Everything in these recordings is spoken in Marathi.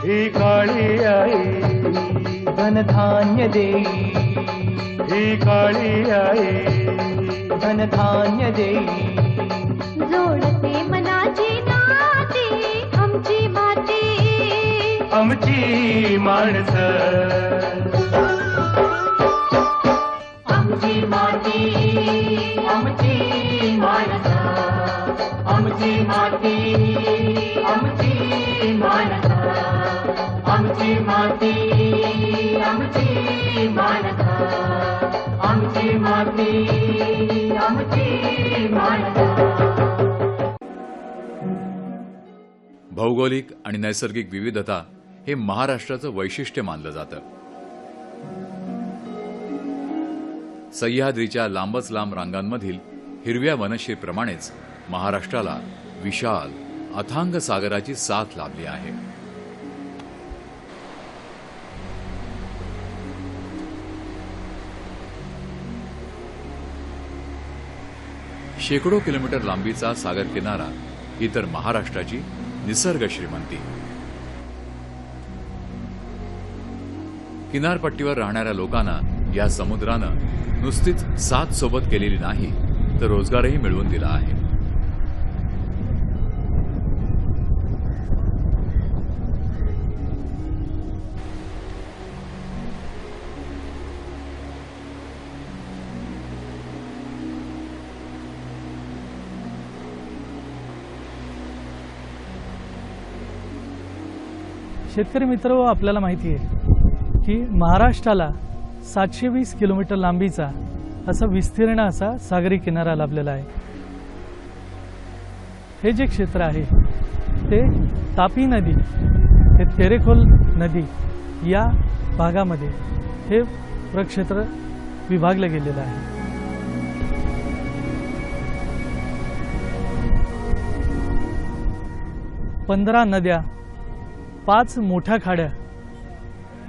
ही काळी आई धनधान्य देई, ही काळी आई धनधान्य देई, जोडते मनाची नाती आमची माती, आमची माणसं, आमची माती, आमची माणसं, आमची माती, आमची माणसं, आमची माती, आमची माणसं, आमची माती, आमची माणसं. भौगोलिक आणि नैसर्गिक विविधता हे महाराष्ट्राचं वैशिष्ट्य मानलं जातं. सह्याद्रीच्या लांबच लांब रांगांमधील हिरव्या वनश्रीप्रमाणेच महाराष्ट्राला विशाल अथांग सागराची साथ लाभली आहे. शेकडो किलोमीटर लांबीचा सागर किनारा ही तर महाराष्ट्राची निसर्ग श्रीमंती. किनारपट्टीवर राहणाऱ्या लोकांना या समुद्रानं नुसतीच साथ सोबत केलेली नाही तर रोजगारही मिळवून दिला आहे. शेतकरी मित्र, आपल्याला माहिती आहे की महाराष्ट्राला 720 किलोमीटर लांबीचा असा विस्तीर्ण असा सागरी किनारा लाभलेला आहे. हे जे क्षेत्र आहे ते तापी नदी ते तेरेखोल नदी या भागामध्ये हे प्रक्षेत्र विभागलं गेलेलं आहे. पंधरा नद्या, 5 मोठ्या खाड्या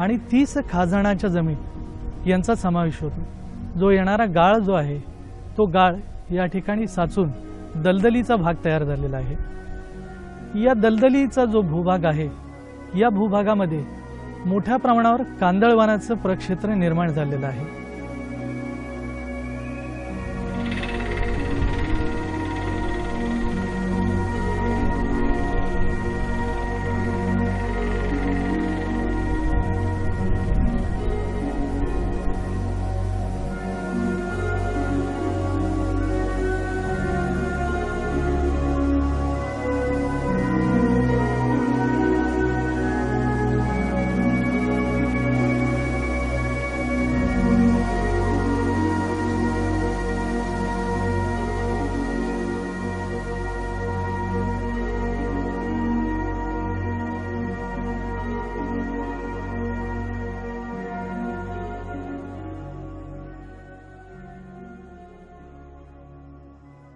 आणि 30 खाजणाच्या जमीन यांचा समावेश होतो. जो येणारा गाळ जो आहे तो गाळ या ठिकाणी साचून दलदलीचा भाग तयार झालेला आहे. या दलदलीचा जो भूभाग आहे या भूभागामध्ये मोठ्या प्रमाणावर कांदळवनाचं प्रक्षेत्र निर्माण झालेलं आहे.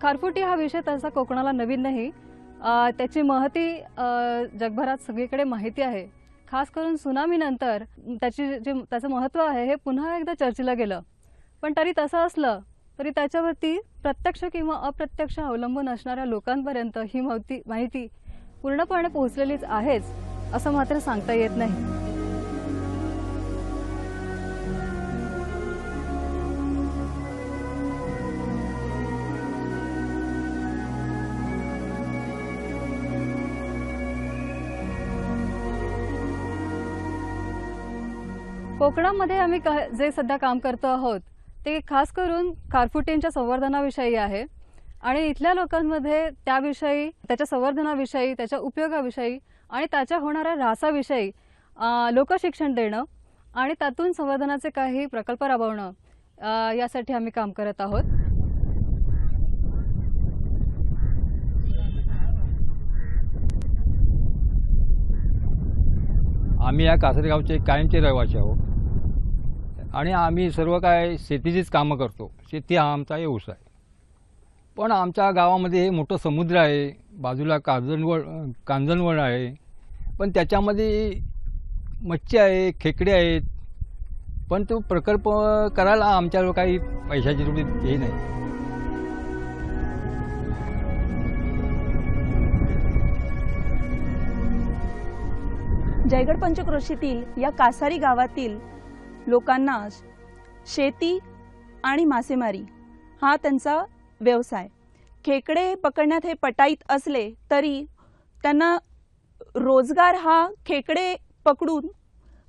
खारफुटी हा विषय तसा कोकणाला नवीन नाही. त्याची महती जगभरात सगळीकडे माहिती आहे. खास करून सुनामीनंतर त्याचं महत्त्व आहे हे पुन्हा एकदा चर्चेला गेलं. पण तरी तसं असलं तरी त्याच्यावरती प्रत्यक्ष किंवा अप्रत्यक्ष अवलंबून असणाऱ्या लोकांपर्यंत ही माहिती पूर्णपणे पोहोचलेलीच आहेच असं मात्र सांगता येत नाही. कोकणामध्ये आम्ही जे सध्या काम करतो आहोत ते खास करून खारफुटींच्या संवर्धनाविषयी आहे आणि इथल्या लोकांमध्ये त्याविषयी, त्याच्या संवर्धनाविषयी, त्याच्या उपयोगाविषयी आणि त्याच्या होणाऱ्या ऱ्हासाविषयी लोकशिक्षण देणं आणि त्यातून संवर्धनाचे काही प्रकल्प राबवणं यासाठी आम्ही काम करत आहोत. आम्ही या कासरेगावचे कायमचे रहिवासी आहोत आणि आम्ही सर्व काय शेतीचीच कामं करतो. शेती हा आमचा व्यवसाय. पण आमच्या गावामध्ये हे मोठं समुद्र आहे, बाजूला कांजणवळ आहे, पण त्याच्यामध्ये मच्छी आहे, खेकडे आहेत, पण तो प्रकल्प करायला आमच्याजवळ काही पैशाची थोडी हे नाही. जयगड पंचक्रोशीतील या कासारी गावातील लोकांना शेती आणि मासेमारी हा त्यांचा व्यवसाय. खेकडे पकडण्यात हे पटाईत असले तरी त्यांना रोजगार हा खेकडे पकडून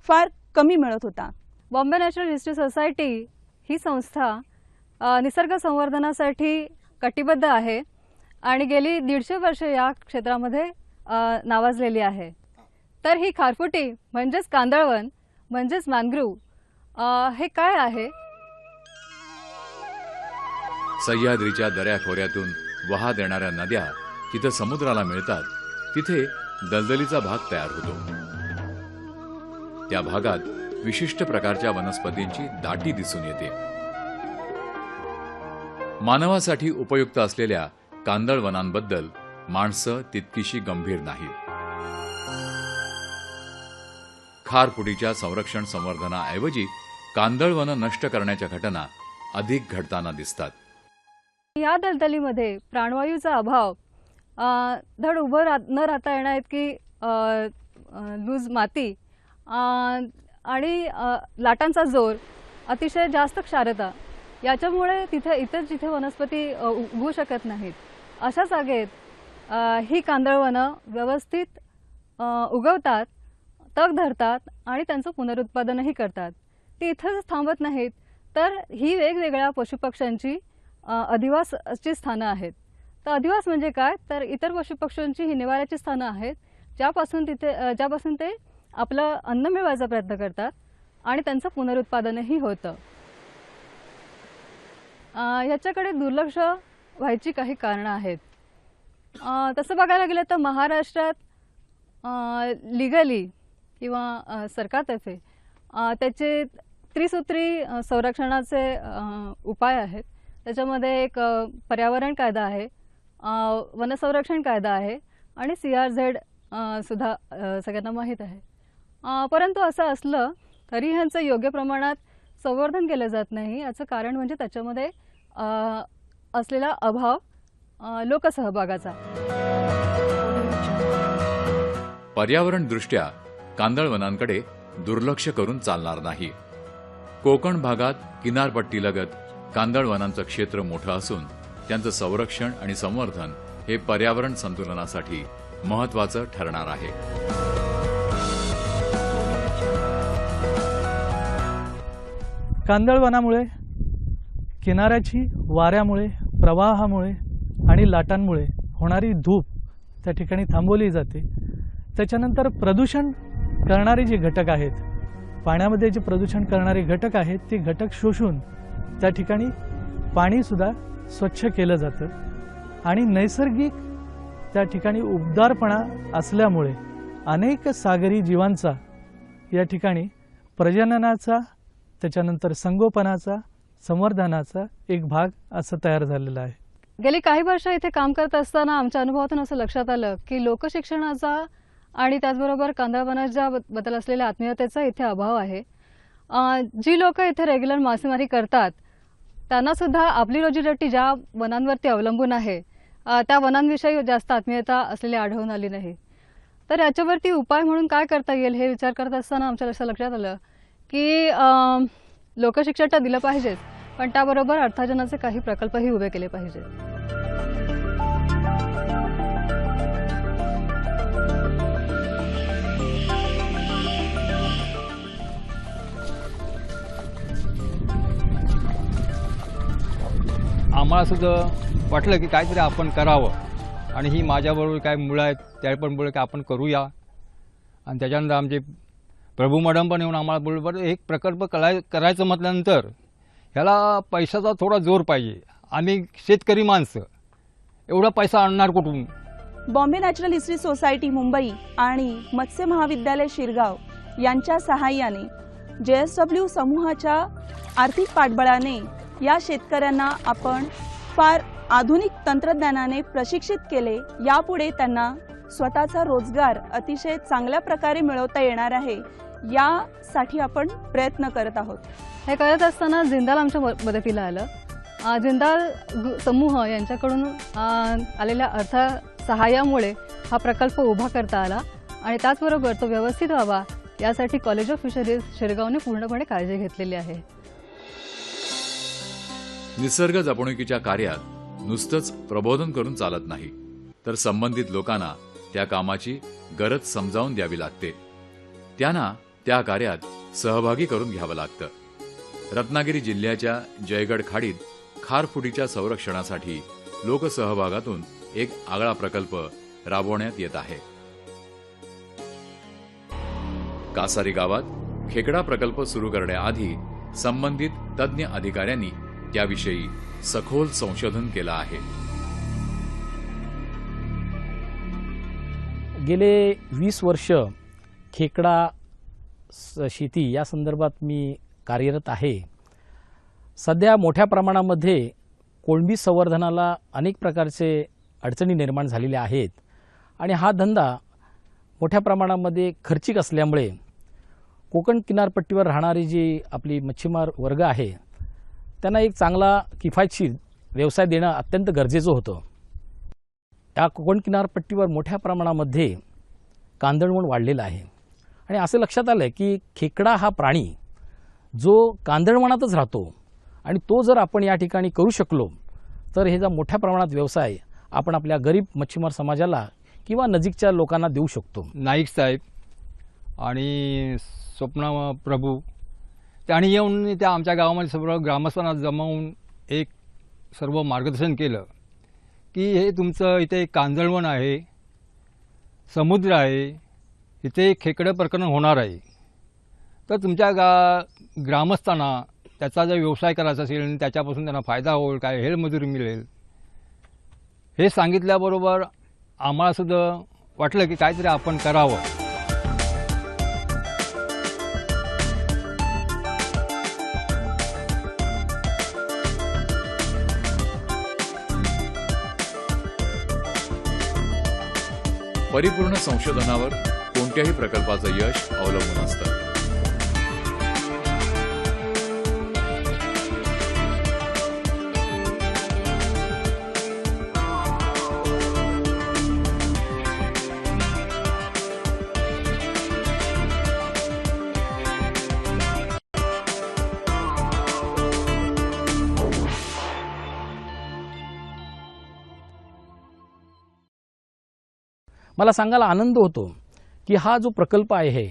फार कमी मिळत होता. बॉम्बे नॅचरल हिस्ट्री सोसायटी ही संस्था निसर्ग संवर्धनासाठी कटिबद्ध आहे आणि गेली 150 वर्षे या क्षेत्रामध्ये नावाजलेली आहे. तर ही खारफुटी म्हणजेच कांदळवन म्हणजेच मॅनग्रोव्ह हे काय आहे? सह्याद्रीच्या दऱ्याखोऱ्यातून वाहत येणाऱ्या नद्या जिथे समुद्राला मिळतात तिथे दलदलीचा भाग तयार होतो. त्या भागात विशिष्ट प्रकारच्या वनस्पतींची दाटी दिसून येते. मानवासाठी उपयुक्त असलेल्या कांदळवनांबद्दल माणसं तितकीशी गंभीर नाहीत. खारफुटीच्या संरक्षण संवर्धनाऐवजी कांदळवनं नष्ट करण्याच्या घटना अधिक घडताना दिसतात. या दलदलीमध्ये प्राणवायूचा अभाव, धड उभं न राहता येण्या इतकी लूज माती आणि लाटांचा जोर, अतिशय जास्त क्षारता याच्यामुळे इतर जिथे वनस्पती उगवू शकत नाहीत अशा जागेत ही कांदळवनं व्यवस्थित उगवतात, तग धरतात आणि त्यांचं पुनरुत्पादनही करतात. ती इथंच थांबत नाहीत, तर ही वेगवेगळ्या पशुपक्ष्यांची अधिवासाची स्थानं आहेत. तर अधिवास म्हणजे काय, तर इतर पशुपक्ष्यांची ही निवाऱ्याची स्थानं आहेत ज्यापासून ते आपलं अन्न मिळवायचा प्रयत्न करतात आणि त्यांचं पुनरुत्पादनही होतं. याच्याकडे दुर्लक्ष व्हायची काही कारणं आहेत. तसं बघायला गेलं तर महाराष्ट्रात लिगली किंवा सरकारतर्फे त्याचे त्रिसूत्री संरक्षणाचे उपाय आहेत. त्याच्यामध्ये एक पर्यावरण कायदा आहे, वनसंरक्षण कायदा आहे आणि CRZ सुद्धा सगळ्यांना माहीत आहे. परंतु असं असलं तरी ह्यांचं योग्य प्रमाणात संवर्धन केलं जात नाही. याचं कारण म्हणजे त्याच्यामध्ये असलेला अभाव लोकसहभागाचा. पर्यावरण दृष्ट्या कांदळवनांकडे दुर्लक्ष करून चालणार नाही. कोकण भागात किनारपट्टीलगत कांदळवनांचं क्षेत्र मोठं असून त्यांचं संरक्षण आणि संवर्धन हे पर्यावरण संतुलनासाठी महत्त्वाचं ठरणार आहे. कांदळवनामुळे किनाऱ्याची वाऱ्यामुळे, प्रवाहामुळे आणि लाटांमुळे होणारी धूप त्या ठिकाणी थांबवली जाते. त्याच्यानंतर प्रदूषण करणारे जे घटक आहेत, पाण्यामध्ये जे प्रदूषण करणारे घटक आहेत, ते घटक शोषून त्या ठिकाणी पाणीसुद्धा स्वच्छ केलं जातं आणि नैसर्गिक त्या ठिकाणी उबदारपणा असल्यामुळे अनेक सागरी जीवांचा या ठिकाणी प्रजननाचा, त्याच्यानंतर संगोपनाचा, संवर्धनाचा एक भाग असं तयार झालेला आहे. गेली काही वर्ष इथे काम करत असताना आमच्या अनुभवातून असं लक्षात आलं की लोकशिक्षणाचा आणि त्याचबरोबर कांदळवनाच्या बद्दल असलेल्या आत्मीयतेचा इथे अभाव आहे. जी लोक इथे रेग्युलर मासेमारी करतात त्यांना सुद्धा आपली रोजीरोटी ज्या वनांवरती अवलंबून आहे त्या वनांविषयी जास्त आत्मीयता असलेली आढळून आली नाही. तर याच्यावरती उपाय म्हणून काय करता येईल हे विचार करत असताना आमच्या लक्षात आलं की लोकशिक्षण तर दिलं पाहिजेच, पण त्याबरोबर अर्थार्जनाचे काही प्रकल्पही उभे केले पाहिजेत. आम्हाला सुद्धा वाटलं की काहीतरी आपण करावं आणि ही माझ्याबरोबर काय मुलं आहेत त्या पण बोलले की आपण करूया. आणि त्याच्यानंतर आमचे प्रभू मॅडम पण येऊन आम्हाला बोलले, बरं एक प्रकल्प करायचं म्हटल्यानंतर ह्याला पैशाचा थोडा जोर पाहिजे. आम्ही शेतकरी माणसं एवढा पैसा आणणार कुठून? Bombay natural history society Mumbai आणि मत्स्य महाविद्यालय शिरगाव यांच्या सहाय्याने JSW समूहाच्या आर्थिक पाठबळाने या शेतकऱ्यांना आपण फार आधुनिक तंत्रज्ञानाने प्रशिक्षित केले. यापुढे त्यांना स्वतःचा रोजगार अतिशय चांगल्या प्रकारे मिळवता येणार आहे यासाठी आपण प्रयत्न करत आहोत. हे करत असताना जिंदाल आमच्या मदतीला आलं. जिंदाल समूह यांच्याकडून आलेल्या अर्थ सहाय्यामुळे हा प्रकल्प उभा करता आला आणि त्याचबरोबर तो व्यवस्थित व्हावा यासाठी कॉलेज ऑफ फिशरीज शिरगावने पूर्णपणे काळजी घेतलेली आहे. निसर्ग जपणुकीच्या कार्यात नुसतंच प्रबोधन करून चालत नाही, तर संबंधित लोकांना त्या कामाची गरज समजावून द्यावी लागते. त्यांना त्या कार्यात सहभागी करून घ्यावं लागतं. रत्नागिरी जिल्ह्याच्या जयगड खाडीत खारफुटीच्या संरक्षणासाठी लोकसहभागातून एक आगळा प्रकल्प राबवण्यात येत आहे. कासारी गावात खेकडा प्रकल्प सुरू करण्याआधी संबंधित तज्ज्ञ अधिकाऱ्यांनी त्याविषयी सखोल संशोधन केलं आहे. गेले 20 वर्ष खेकडा शेती या संदर्भात मी कार्यरत आहे. सध्या मोठ्या प्रमाणामध्ये कोळंबी संवर्धनाला अनेक प्रकारचे अडचणी निर्माण झालेल्या आहेत आणि हा धंदा मोठ्या प्रमाणामध्ये खर्चिक असल्यामुळे कोकण किनारपट्टीवर राहणारी जी आपली मच्छीमार वर्ग आहे त्यांना एक चांगला किफायतशीर व्यवसाय देणं अत्यंत गरजेचं होतं. या कोकण किनारपट्टीवर मोठ्या प्रमाणामध्ये कांदळवन वाढलेलं आहे आणि असं लक्षात आलं की खेकडा हा प्राणी जो कांदळवनातच राहतो आणि तो जर आपण या ठिकाणी करू शकलो तर हे जा मोठ्या प्रमाणात व्यवसाय आपण आपल्या गरीब मच्छीमार समाजाला किंवा नजीकच्या लोकांना देऊ शकतो. नाईक साहेब आणि स्वप्ना प्रभू त्यांनी येऊन त्या आमच्या गावामध्ये सर्व ग्रामस्थांना जमावून एक सर्व मार्गदर्शन केलं की हे तुमचं इथे कांदळवन आहे, समुद्र आहे, इथे खेकडं प्रकरण होणार आहे, तर तुमच्या ग्रामस्थांना त्याचा जर व्यवसाय करायचा असेल आणि त्याच्यापासून त्यांना फायदा होईल, काय हेळमजुरी मिळेल, हे सांगितल्याबरोबर आम्हालासुद्धा वाटलं की काहीतरी आपण करावं. परिपूर्ण संशोधनावर कोणत्याही प्रकल्पाचं यश अवलंबून असतं. मला सांगायला आनंद होतो की हा जो प्रकल्प आहे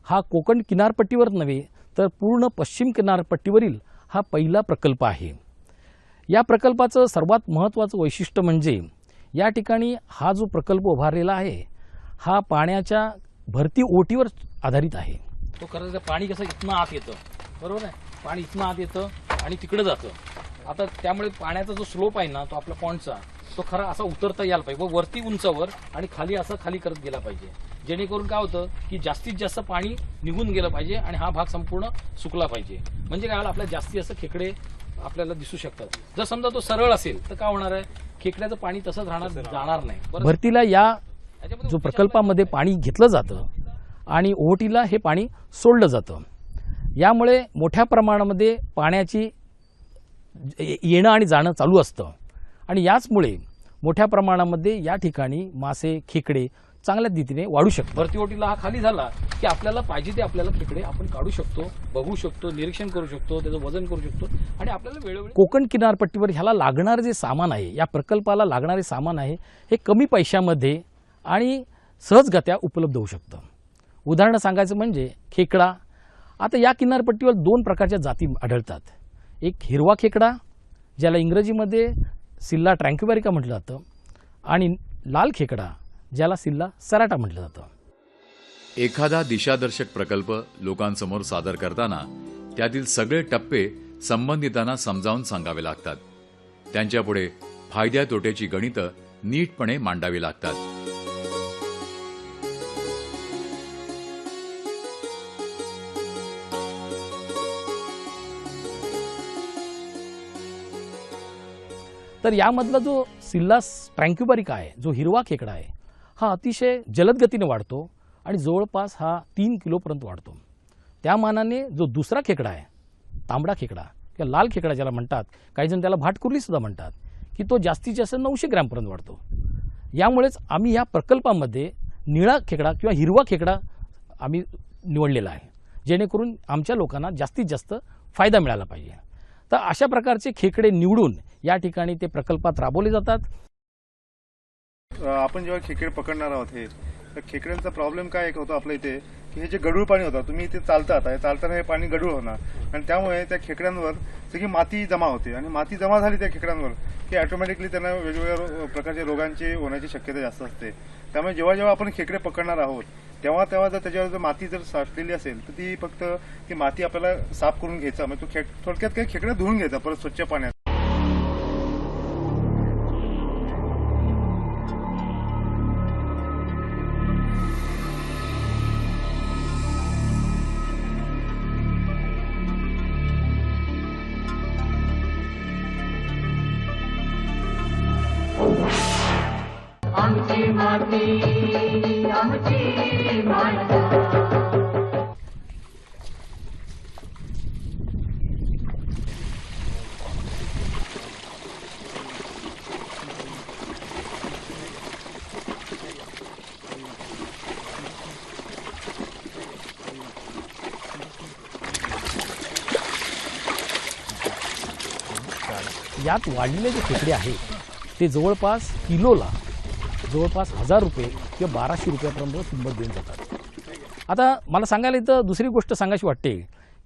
हा कोकण किनारपट्टीवर नव्हे तर पूर्ण पश्चिम किनारपट्टीवरील हा पहिला प्रकल्प आहे. या प्रकल्पाचं सर्वात महत्त्वाचं वैशिष्ट्य म्हणजे या ठिकाणी हा जो प्रकल्प उभारलेला आहे हा पाण्याच्या भरती ओटीवर आधारित आहे. तो खरं पाणी कसं इथनं आत येतं, बरोबर आहे, पाणी इथनं आत येतं आणि तिकडे जातं. आता त्यामुळे पाण्याचा जो स्लोप आहे ना तो आपला पॉइंटचा तो खरा असा उतरता यायला पाहिजे, वरती उंचावर आणि खाली असं खाली करत गेला पाहिजे, जेणेकरून काय होतं की जास्तीत जास्त पाणी निघून गेलं पाहिजे आणि हा भाग संपूर्ण सुकला पाहिजे. म्हणजे काय आपल्याला जास्ती असं खेकडे आपल्याला दिसू शकतात. जर समजा तो सरळ असेल तर काय होणार आहे, खेकड्याचं पाणी तसंच जाणार नाही. भरतीला या जो प्रकल्पामध्ये पाणी घेतलं जातं आणि ओहोटीला हे पाणी सोडलं जातं. यामुळे मोठ्या प्रमाणामध्ये पाण्याची येणं आणि जाणं चालू असतं आणि याचमुळे मोठ्या प्रमाणामध्ये या ठिकाणी मासे खेकडे चांगल्या रीतीने वाढू शकतात. भरती ओटीला हा खाली झाला की आपल्याला पाहिजे ते आपल्याला खेकडे आपण काढू शकतो, बघू शकतो, निरीक्षण करू शकतो, त्याचं वजन करू शकतो आणि आपल्याला वेळोवेळी कोकण किनारपट्टीवर ह्याला लागणारे जे सामान आहे, या प्रकल्पाला लागणारे सामान आहे हे कमी पैशामध्ये आणि सहजगत्या उपलब्ध होऊ शकतं. उदाहरण सांगायचं म्हणजे खेकडा. आता या किनारपट्टीवर 2 प्रकारच्या जाती आढळतात. एक हिरवा खेकडा ज्याला इंग्रजीमध्ये सिल्ला ट्रँक्युबॅरिका म्हटलं जातं आणि लाल खेकडा ज्याला सिल्ला सराटा म्हटलं जातं. एखादा दिशादर्शक प्रकल्प लोकांसमोर सादर करताना त्यातील सगळे टप्पे संबंधितांना समजावून सांगावे लागतात. त्यांच्यापुढे फायद्या तोट्याची गणितं नीटपणे मांडावी लागतात. तर यामधला जो सिल्ला ट्रँक्युबॅरिका आहे, जो हिरवा खेकडा आहे, हा अतिशय जलद गतीने वाढतो आणि जवळपास हा 3 किलोपर्यंत वाढतो. त्या मानाने जो दुसरा खेकडा आहे, तांबडा खेकडा किंवा लाल खेकडा ज्याला म्हणतात, काही जण त्याला भाटकुर्लीसुद्धा म्हणतात, की तो जास्तीत जास्त 900 ग्रॅमपर्यंत वाढतो. यामुळेच आम्ही या प्रकल्पामध्ये निळा खेकडा किंवा हिरवा खेकडा आम्ही निवडलेला आहे, जेणेकरून आमच्या लोकांना जास्तीत जास्त फायदा मिळाला पाहिजे. तर अशा प्रकारचे खेकडे निवडून या ठिकाणी ते प्रकल्पात राबवले जातात. आपण जेव्हा खेकडे पकडणार आहोत हे, तर खेकड्यांचा प्रॉब्लेम काय एक होतो आपल्या इथे, की हे जे गढूळ पाणी होतं, तुम्ही इथे चालताना हे पाणी गढूळ होणार आणि त्यामुळे त्या खेकड्यांवर सगळी माती जमा होते आणि माती जमा झाली त्या खेकड्यांवर की ऑटोमॅटिकली त्यांना वेगवेगळ्या प्रकारच्या रोगांची होण्याची शक्यता जास्त असते. त्यामुळे जेव्हा जेव्हा आपण खेकडे पकडणार आहोत तेव्हा जर त्याच्यावर जर माती जर साठलेली असेल तर ती फक्त ती माती आपल्याला साफ करून घ्यायचा, म्हणजे तो थोडक्यात काही खेकडे धुवून घ्यायचा परत स्वच्छ पाण्यात. आमची माती आमची माणसं. यात वाढलेले जे खेकडे आहेत ते जवळपास किलोला 1000 रुपये किंवा 1200 रुपयापर्यंत किंमत देऊन जातात. आता मला सांगायला इथं दुसरी गोष्ट सांगायची वाटते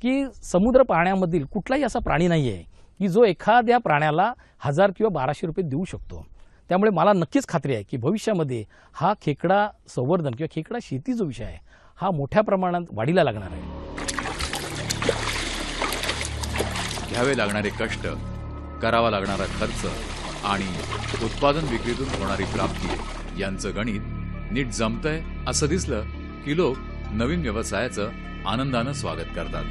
की समुद्र पाण्यामधील कुठलाही असा प्राणी नाही आहे की जो एखाद्या प्राण्याला 1000 किंवा 1200 रुपये देऊ शकतो. त्यामुळे मला नक्कीच खात्री आहे की भविष्यामध्ये हा खेकडा संवर्धन किंवा खेकडा शेती जो विषय आहे हा मोठ्या प्रमाणात वाढीला लागणार आहे. घ्यावे लागणारे कष्ट, करावा लागणारा खर्च आणि उत्पादन विक्रीतून होणारी प्राप्ती यांचं गणित नीट जमतंय असं दिसलं की लोक नवीन व्यवसायाचं आनंदानं स्वागत करतात.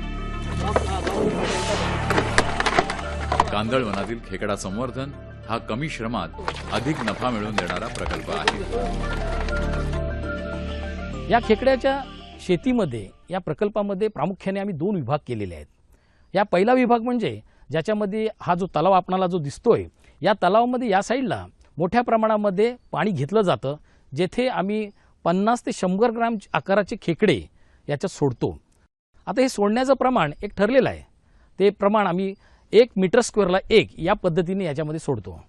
कांदळवनातील खेकडा संवर्धन हा कमी श्रमात अधिक नफा मिळवून देणारा प्रकल्प आहे. या खेकड्याच्या शेतीमध्ये या प्रकल्पामध्ये प्रामुख्याने आम्ही 2 विभाग केलेले आहेत. या पहिला विभाग म्हणजे ज्याच्यामध्ये हा जो तलाव आपणाला जो दिसतोय, या तलावामध्ये या साईडला मोठ्या प्रमाणामध्ये पाणी घेतलं जातं, जेथे आम्ही 50 ते 100 ग्रॅम आकाराचे खेकडे याच्यात सोडतो. आता हे सोडण्याचं प्रमाण एक ठरलेलं आहे. ते प्रमाण आम्ही 1 मीटर स्क्वेअरला 1 या पद्धतीने याच्यामध्ये सोडतो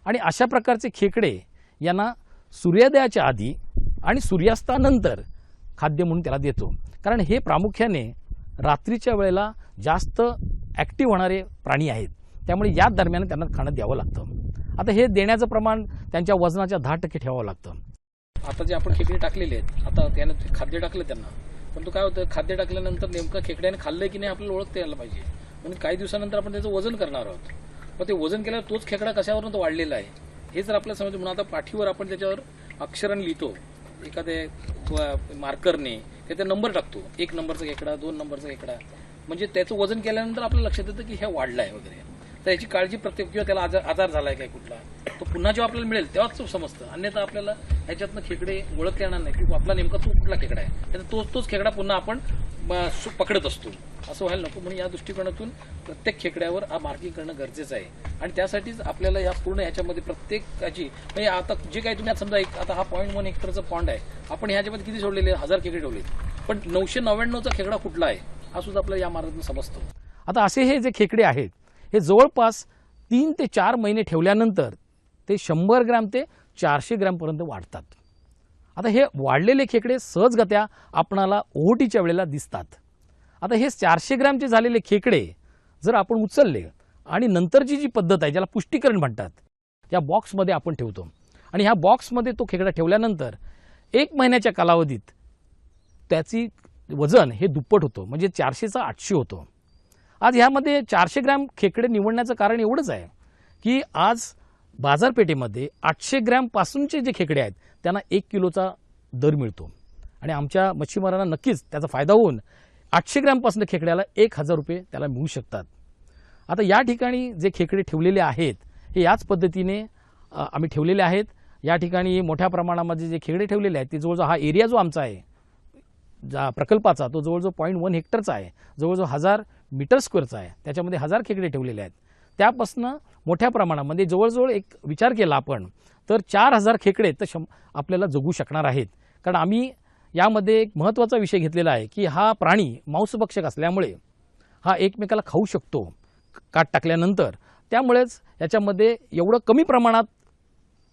आणि अशा प्रकारचे खेकडे यांना सूर्योदयाच्या आधी आणि सूर्यास्तानंतर खाद्य म्हणून त्याला देतो. कारण हे प्रामुख्याने रात्रीच्या वेळेला जास्त ॲक्टिव्ह होणारे प्राणी आहेत, त्यामुळे या दरम्यान त्यांना खाणं द्यावं लागतं. आता हे देण्याचं प्रमाण त्यांच्या वजनाच्या 10% ठेवावं लागतं. आता जे आपण खेकडे टाकलेले आहेत, आता त्यानं खाद्य टाकलं त्यांना, पण तो काय होतं, खाद्य टाकल्यानंतर नेमकं खेकड्याने खाल्लंय की नाही आपल्याला ओळखता यायला पाहिजे. म्हणून काही दिवसानंतर आपण त्याचं वजन करणार आहोत. मग ते वजन केल्यावर तोच खेकडा कशावरून तो वाढलेला आहे हे जर आपल्याला समजलं. म्हणून आता पाठीवर आपण त्याच्यावर अक्षराने लिहितो एखाद्या मार्करने, त्याचा नंबर टाकतो, 1 नंबरचा खेकडा, 2 नंबरचा खेकडा, म्हणजे त्याचं वजन केल्यानंतर आपल्याला लक्षात येतं की हे वाढलं आहे वगैरे. तर याची काळजी प्रत्येक, किंवा त्याला आजार झाला आहे काय कुठला, तो पुन्हा जेव्हा आपल्याला मिळेल तेव्हाच तो समजतं. अन्यथा आपल्याला ह्याच्यातनं खेकडे ओळखता येणार नाही की आपला नेमका तो कुठला खेकडा आहे. त्याचा तोच खेकडा पुन्हा आपण पकडत असतो, असं व्हायला नको. म्हणून या दृष्टिकोनातून प्रत्येक खेकड्यावर मार्किंग करणं गरजेचं आहे. आणि त्यासाठीच आपल्याला या पूर्ण ह्याच्यामध्ये प्रत्येकाची, म्हणजे आता जे काही तुम्ही समजा आता हा 0.1 हेक्टरचा पॉन्ड आहे, आपण ह्याच्यामध्ये किती सोडलेले 1000 खेकडे ठेवले, पण 999चा खेकडा कुठला आहे हा सुद्धा आपल्याला या मार्गातून समजतो. आता असे हे जे खेकडे आहेत हे जवळपास 3 ते 4 महिने ठेवल्यानंतर ते 100 ग्रॅम ते 400 ग्रॅमपर्यंत वाढतात. आता हे वाढलेले खेकडे सहजगत्या आपणाला ओहोटीच्या वेळेला दिसतात. आता हे 400 ग्रॅमचे झालेले खेकडे जर आपण उचलले आणि नंतरची जी पद्धत आहे ज्याला पुष्टीकरण म्हणतात, त्या बॉक्समध्ये आपण ठेवतो आणि ह्या बॉक्समध्ये तो खेकडा ठेवल्यानंतर 1 महिन्याच्या कालावधीत त्याची वजन हे दुप्पट होतं, म्हणजे 400चा 800 होतो. आज ह्यामध्ये 400 ग्रॅम खेकडे निवडण्याचं कारण एवढंच आहे की आज बाजारपेठेमध्ये 800 ग्रॅमपासूनचे जे खेकडे आहेत त्यांना 1 किलोचा दर मिळतो आणि आमच्या मच्छीमारांना नक्कीच त्याचा फायदा होऊन 800 ग्रॅमपासून खेकड्याला 1000 रुपये त्याला मिळू शकतात. आता या ठिकाणी जे खेकडे ठेवलेले आहेत हे याच पद्धतीने आम्ही ठेवलेले आहेत. या ठिकाणी मोठ्या प्रमाणामध्ये जे खेकडे ठेवलेले आहेत ते जवळजवळ हा एरिया जो आमचा आहे प्रकल्पाचा तो जवळजवळ 0.1 हेक्टरचा आहे, जवळजवळ 1000 मीटर स्क्वेअरचा आहे, त्याच्यामध्ये 1000 खेकडे ठेवलेले आहेत. त्यापासनं मोठ्या प्रमाणामध्ये जवळजवळ एक विचार केला आपण तर 4000 खेकडे तर आपल्याला जगू शकणार आहेत. कारण आम्ही यामध्ये एक महत्त्वाचा विषय घेतलेला आहे की हा प्राणी मांसभक्षक असल्यामुळे हा एकमेकाला खाऊ शकतो काट टाकल्यानंतर. त्यामुळेच याच्यामध्ये एवढं कमी प्रमाणात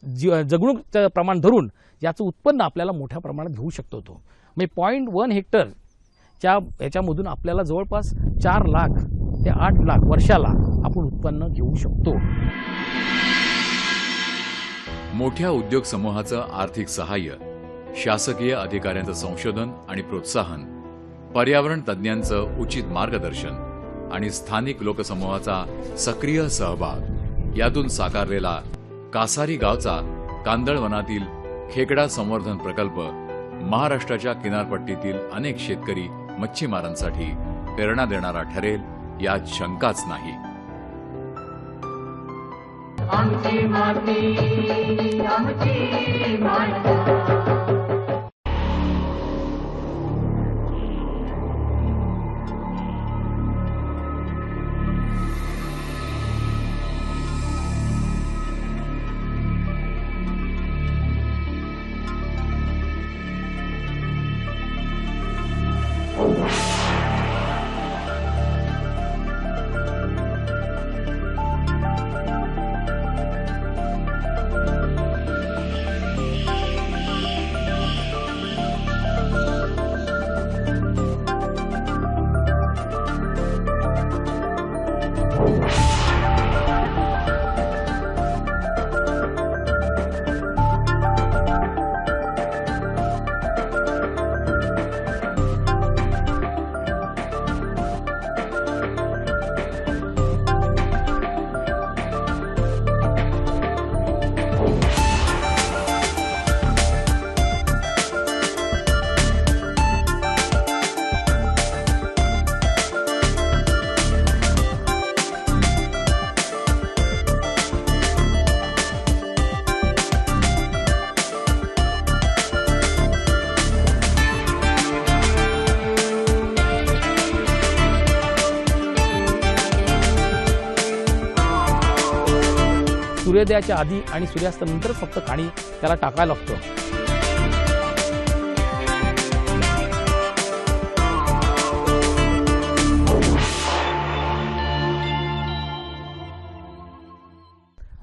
जगणूकचं प्रमाण धरून याचं उत्पन्न आपल्याला मोठ्या प्रमाणात घेऊ शकतो. तो म्हणजे 0.1 हेक्टरच्या ह्याच्यामधून आपल्याला जवळपास 4 लाख ते 8 लाख वर्षाला आपण उत्पन्न घेऊ शकतो. मोठ्या उद्योग समूहाचं आर्थिक सहाय्य, शासकीय अधिकाऱ्यांचं संशोधन आणि प्रोत्साहन, पर्यावरण तज्ज्ञांचं उचित मार्गदर्शन आणि स्थानिक लोकसमूहाचा सक्रिय सहभाग यातून साकारलेला कासारी गावचा कांदळवनातील खेकडा संवर्धन प्रकल्प महाराष्ट्राच्या किनारपट्टीतील अनेक शेतकरी मच्छीमारांसाठी प्रेरणा देणारा ठरेल यात शंकाच नाही. आमची माती आमची माणसं. सूर्योदयाच्या आधी आणि सूर्यास्तानंतर फक्त पाणी त्याला टाकायला लागतं.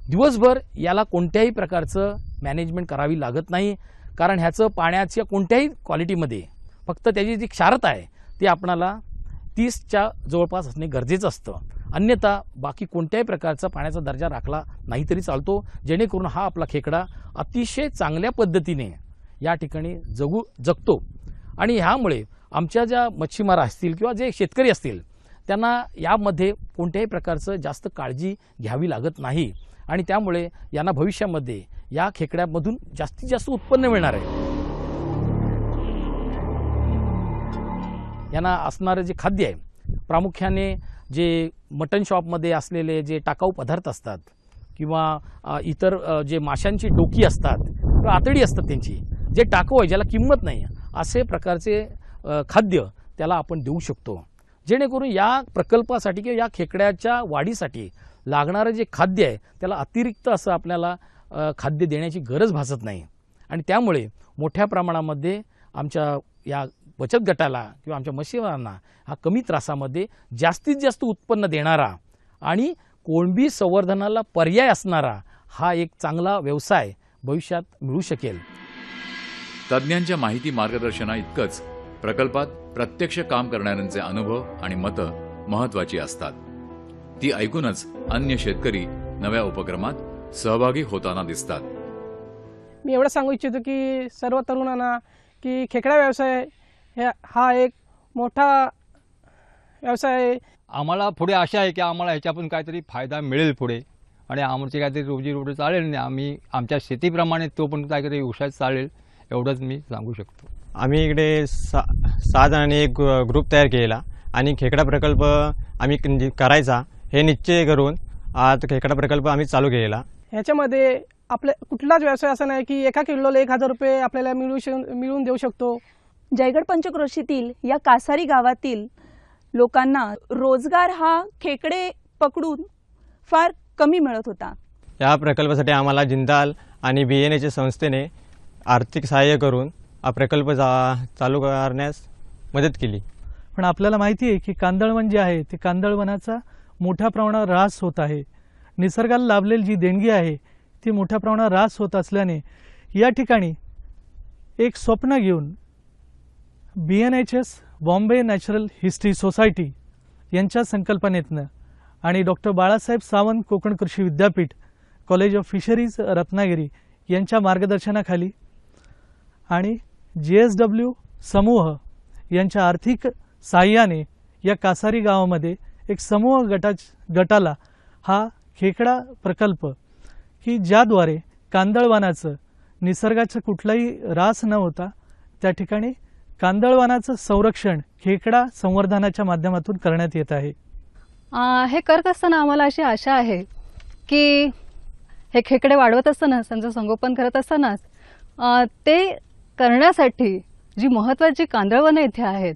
दिवसभर याला कोणत्याही प्रकारचं मॅनेजमेंट करावी लागत नाही. कारण ह्याचं पाण्याच्या कोणत्याही क्वालिटीमध्ये फक्त त्याची जी क्षारता आहे ती आपणाला 30च्या जवळपास असणे गरजेचं असतं. अन्यथा बाकी कोणत्याही प्रकारचा पाण्याचा दर्जा राखला नाही तरी चालतो, जेणेकरून हा आपला खेकडा अतिशय चांगल्या पद्धतीने या ठिकाणी जगतो. आणि ह्यामुळे आमच्या ज्या मच्छीमार असतील किंवा जे शेतकरी असतील त्यांना यामध्ये कोणत्याही प्रकारचं जास्त काळजी घ्यावी लागत नाही. आणि त्यामुळे यांना भविष्यामध्ये या खेकड्यामधून जास्तीत जास्त उत्पन्न मिळणार आहे. यांना असणारं जे खाद्य आहे प्रामुख्याने जे मटन शॉपमध्ये असलेले जे टाकाऊ पदार्थ असतात किंवा इतर जे माशांची डोकी असतात किंवा आतडी असतात त्यांची जे टाकाऊ आहे ज्याला किंमत नाही असे प्रकारचे खाद्य त्याला आपण देऊ शकतो. जेणेकरून या प्रकल्पासाठी किंवा या खेकड्याच्या वाढीसाठी लागणारं जे खाद्य आहे त्याला अतिरिक्त असं आपल्याला खाद्य देण्याची गरज भासत नाही. आणि त्यामुळे मोठ्या प्रमाणामध्ये आमच्या या बचत गटाला किंवा आमच्या मच्छीमारांना हा कमी त्रासामध्ये जास्तीत जास्त उत्पन्न देणारा आणि कोळंबी संवर्धनाला पर्याय असणारा हा एक चांगला व्यवसाय भविष्यात मिळू शकेल. तज्ज्ञांच्या माहिती मार्गदर्शना इतकंच प्रकल्पात प्रत्यक्ष काम करणाऱ्यांचे अनुभव आणि मतं महत्त्वाची असतात. ती ऐकूनच अन्य शेतकरी नव्या उपक्रमात सहभागी होताना दिसतात. मी एवढं सांगू इच्छितो की सर्व तरुणांना की खेकडा व्यवसाय हा एक मोठा व्यवसाय आहे. आम्हाला पुढे आशा आहे की आम्हाला ह्याच्यातून काहीतरी फायदा मिळेल पुढे आणि आमची काहीतरी रोजीरोटी चालेल आणि आम्ही आमच्या शेतीप्रमाणे तो पण काहीतरी व्यवसाय चालेल एवढंच मी सांगू शकतो. आम्ही इकडे 6 जणांनी एक ग्रुप तयार केला आणि खेकडा प्रकल्प आम्ही करायचा हे निश्चय करून आज खेकडा प्रकल्प आम्ही चालू केलेला. ह्याच्यामध्ये आपल्या कुठलाच व्यवसाय असा नाही की एका किलोला 1000 रुपये आपल्याला मिळून देऊ शकतो. जयगड पंचक्रोशीतील या कासारी गावातील लोकांना रोजगार हा खेकडे पकडून फार कमी मिळत होता. या प्रकल्पासाठी आम्हाला जिंदाल आणि BNAच्या संस्थेने आर्थिक सहाय्य करून हा प्रकल्प चालू करण्यास मदत केली. पण आपल्याला माहिती आहे की कांदळवन जे आहे ते कांदळवनाचा मोठ्या प्रमाणावर ऱ्हास होत आहे. निसर्गाला लाभलेली जी देणगी आहे ती मोठ्या प्रमाणावर ऱ्हास होत असल्याने या ठिकाणी एक स्वप्न घेऊन BNHS Bombay natural history society यांच्या संकल्पनेतनं आणि डॉक्टर बाळासाहेब सावंत कोकण कृषी विद्यापीठ कॉलेज ऑफ फिशरीज रत्नागिरी यांच्या मार्गदर्शनाखाली आणि JSW समूह यांच्या आर्थिक साहाय्याने या कासारी गावामध्ये एक समूह गटाला हा खेकडा प्रकल्प की ज्याद्वारे कांदळवनाचं निसर्गाचं कुठलाही ऱ्हास न होता त्या ठिकाणी कांदळवनाचं संरक्षण खेकडा संवर्धनाच्या माध्यमातून करण्यात येत आहे. हे करत असताना आम्हाला अशी आशा आहे की हे खेकडे वाढवत असताना त्यांचं संगोपन करत असतानाच ते करण्यासाठी जी महत्त्वाची कांदळवनं इथे आहेत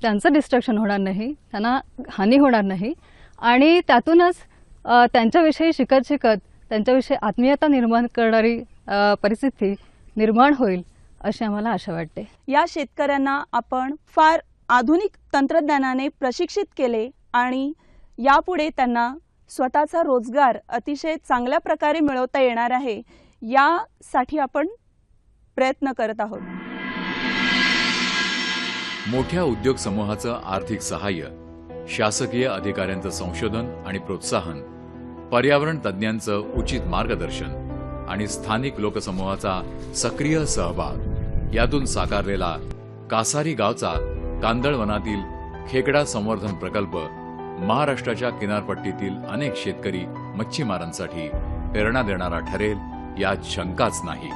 त्यांचं डिस्ट्रक्शन होणार नाही, त्यांना हानी होणार नाही आणि त्यातूनच त्यांच्याविषयी शिकत त्यांच्याविषयी आत्मीयता निर्माण करणारी परिस्थिती निर्माण होईल अशी आम्हाला आशा वाटते. या शेतकऱ्यांना आपण फार आधुनिक तंत्रज्ञानाने प्रशिक्षित केले आणि यापुढे त्यांना स्वतःचा रोजगार अतिशय चांगल्या प्रकारे मिळवता येणार आहे यासाठी आपण प्रयत्न करत आहोत. मोठ्या उद्योग समूहाचं आर्थिक सहाय्य, शासकीय अधिकाऱ्यांचं संशोधन आणि प्रोत्साहन, पर्यावरण तज्ज्ञांचं उचित मार्गदर्शन आणि स्थानिक लोकसमूहाचा सक्रिय सहभाग यातून साकारलेला कासारी गावचा कांदळवनातील खेकडा संवर्धन प्रकल्प महाराष्ट्राच्या किनारपट्टीतील अनेक शेतकरी मच्छीमारांसाठी प्रेरणा देणारा ठरेल यात शंकाच नाही.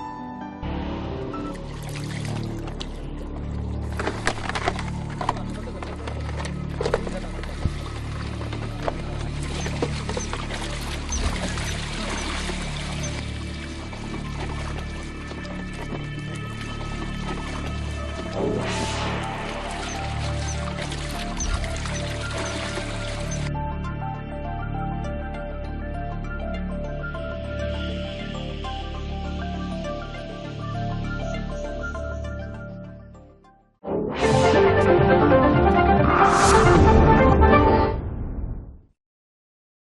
Oh.